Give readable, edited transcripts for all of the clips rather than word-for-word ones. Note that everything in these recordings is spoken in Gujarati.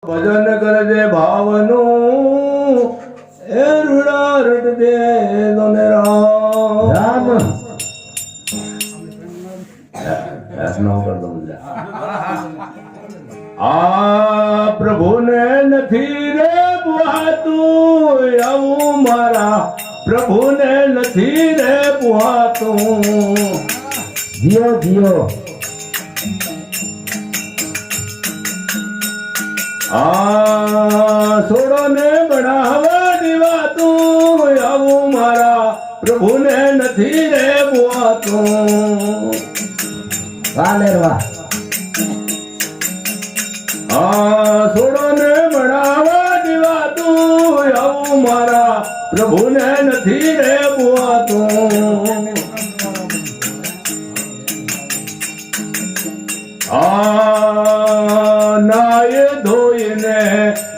ભજન કરજે ભાવનું એ રૂડા રટજે તને રામ આ પ્રભુને નથી રે પુહાતું આવું મારા પ્રભુને નથી રે પુહાતું જીઓ જીઓ સોડો ને બનાવવા દીવાતું આવું મારા પ્રભુને નથી રે બોવાતું વાલેરવા સોડો ને બનાવવા દીવાતું આવું મારા પ્રભુને નથી રે બોવાતું નાય ધોઈને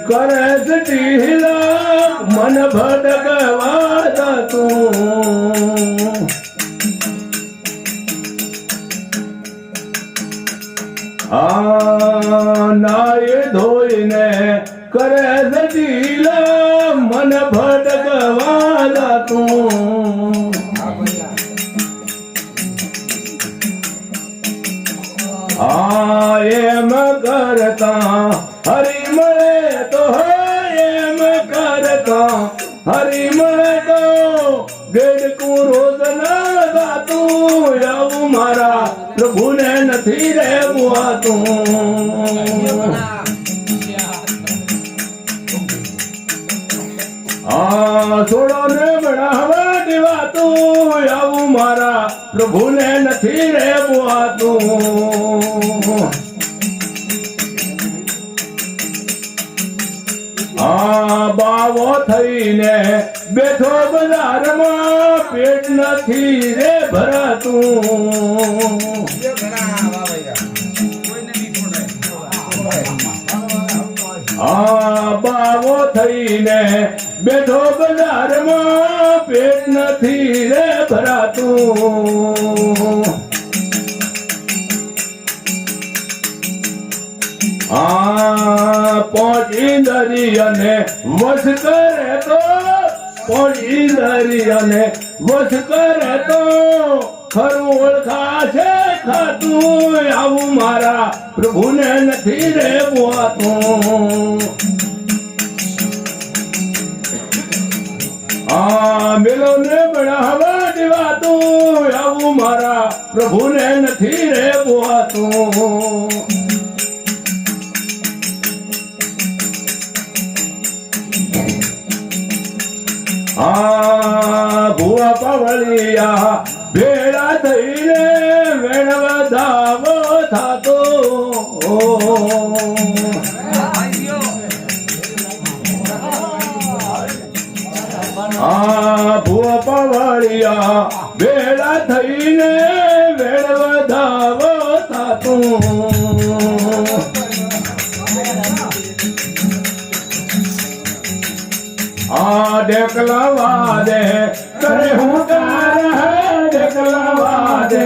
કરે ઢીલા મન ભટકવા જતું નાય ધોઈને કરે ઢીલા મન ભટકવા જતું એમ કરતા હરી મળે તો એમ કરતા હરી મળે તો ગેડકું રોજ ના ગાતું આવું મારા પ્રભુને નથી રે બોવાતું છોડો ને બનાવવા દેવાતું આવું મારા પ્રભુને નથી રે બોવાતું બાવો થઈને બેઠો બજારમાં પેટ નથી રે ભરાતું બાવો થઈને બેઠો બજારમાં પેટ નથી રે ભરાતું પહોંચી દરિયાને વશ કરે તો પહોંચી દરિયાને વશ કરે તો ખરું ઓળખાશે ખાતું આવું મારા પ્રભુને નથી રે બોવાતું મેલો ને બનાવવા દેવાતું આવું મારા પ્રભુને નથી રે બોવાતું ભુવા પાવળિયા ભેળા થઈને વેણવા ધાવો થાતો ભુવા પાવળિયા ભેળા થઈને વેણવા ધાવો થાતો ડેકલા વાદે કરે હું કરા ડેકલા વાદે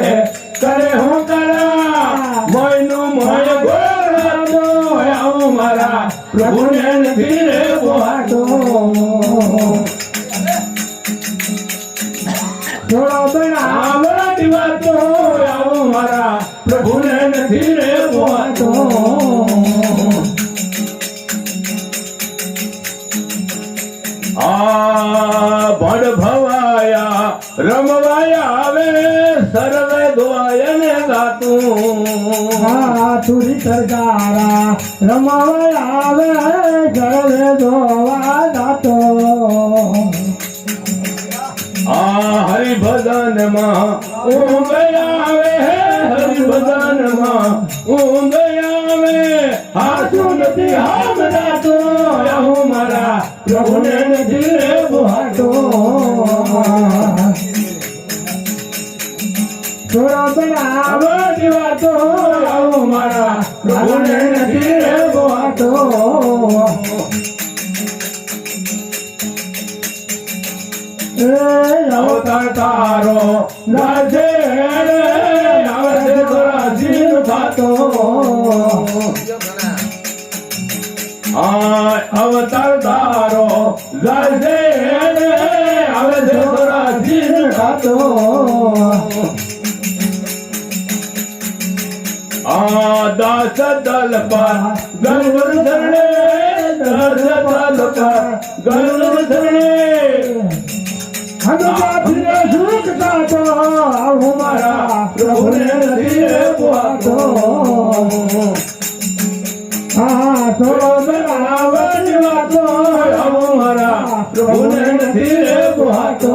કરે હું કરા મોયનું મોય ગોળાતો આવું મારા પ્રભુને નથી રે બોવાતો થોડો બનાવવા દીવાતો આવું મારા પ્રભુને નથી રે બોવાતો ભડ ભવાયા રમવાયા આવે સર્વે ગોયને ગાતું તુરી સરકારા રમવાયા આવે સર્વે ગોવા ગાતો હરિભજન માં ઊંઘ આવે હરિભજન માં ઊંઘ આવે હાથું નથી હાથ ગાતો આવું મારા પ્રભુને નથી રે બોવાતો થોડો બનાવવા દેવાતો આવું મારા પ્રભુને નથી રે બોવાતો અવતાર તારો રાજે આવશે રાજી થાતો આ અવતાર તારો જશે રે આવે છે સોરાજી ખાતો આ દાસ દલ પર ગરુડ શરણે દાસ દલ પર ગરુડ શરણે હનુમાનજીને સુખ દાતો આવું મારા પ્રભુને નથી રે પોહાતો હા તો બનાવવાની વાતો આવો મારા પ્રભુને નથી રે પોહાતો